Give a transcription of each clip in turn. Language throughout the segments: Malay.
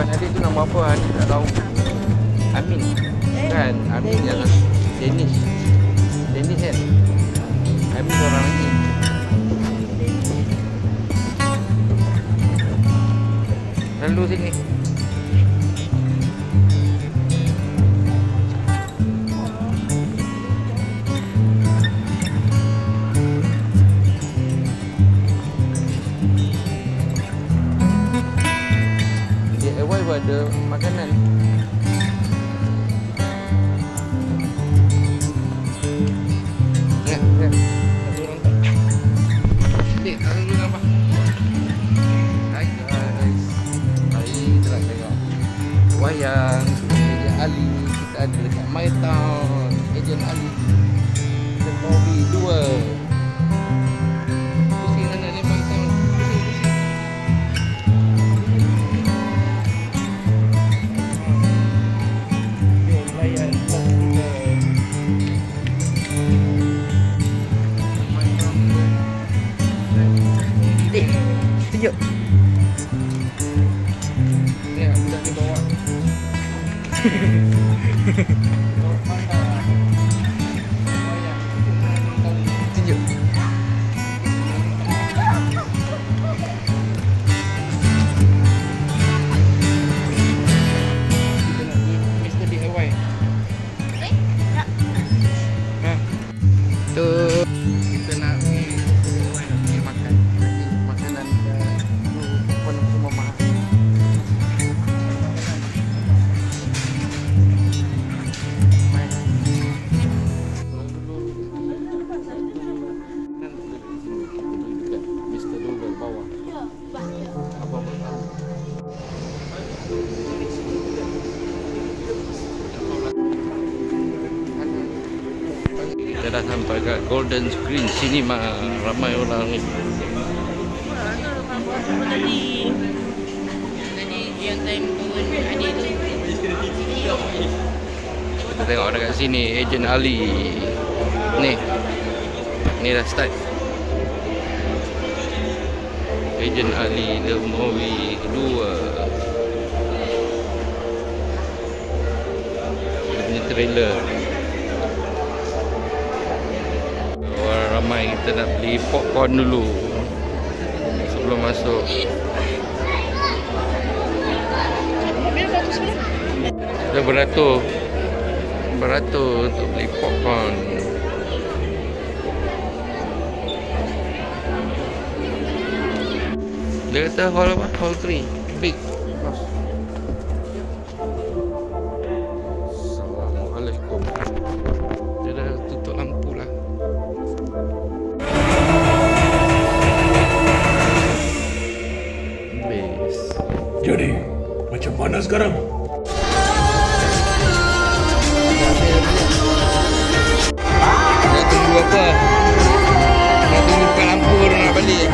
Kawan adik tu nama apa? Adik tak tahu. Amin. Kan? Amin yang Danish. Danish kan? Amin orang lagi. Lalu sini. Ada makanan. Ya. Dek, tak dulu nampak. Hai guys. Hari kita nak tengok wayang Ejen Ali. Kita ada dekat My Town. Ejen Ali The Movie 2. Tunjuk. Ni budak ni bawa. Tunjuk. Mr. DIY. Tak. Ha. Tu kita nak makan. Makanan pun semua mahal. Mr. Doodle bawah. Apa pertama? Kita dah sampai kat Golden Screen Cinema. Ramai orang ni. Tadi yang time turun adik tu. Kita tengok dekat sini Ejen Ali. Ni dah start. Ejen Ali The Movie 2. Dia punya trailer. Orang ramai, kita nak beli popcorn dulu sebelum masuk. Dah beratur untuk beli popcorn. Dia kata hall apa? Hall 3 big. Assalamualaikum. Dia dah tutup lampu lah. Best. Jadi, macam mana sekarang? Nak tunggu apa? Nak tunggu buka lampu baru nak balik.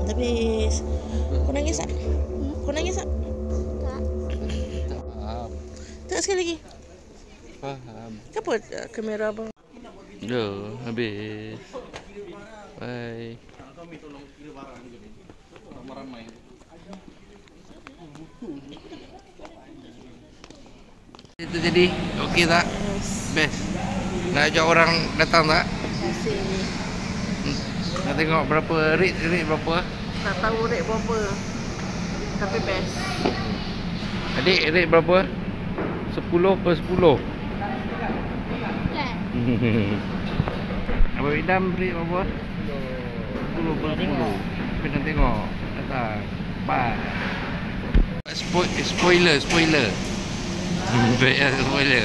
Habis. Kau nangis tak? Kau nangis tak? Tak faham. Tak sekali lagi. Faham. Kenapa kamera abang? Dah habis. Bye. Itu jadi okey tak? Best. Nak ajak orang datang tak? Nak tengok berapa rate berapa? Tak tahu rate berapa. Tapi best. Adik rate berapa? 10 per 10. Abang Idam rate berapa? 10 per 10. Kita nak tengok datang. Bye. Spoiler. Baik, spoiler.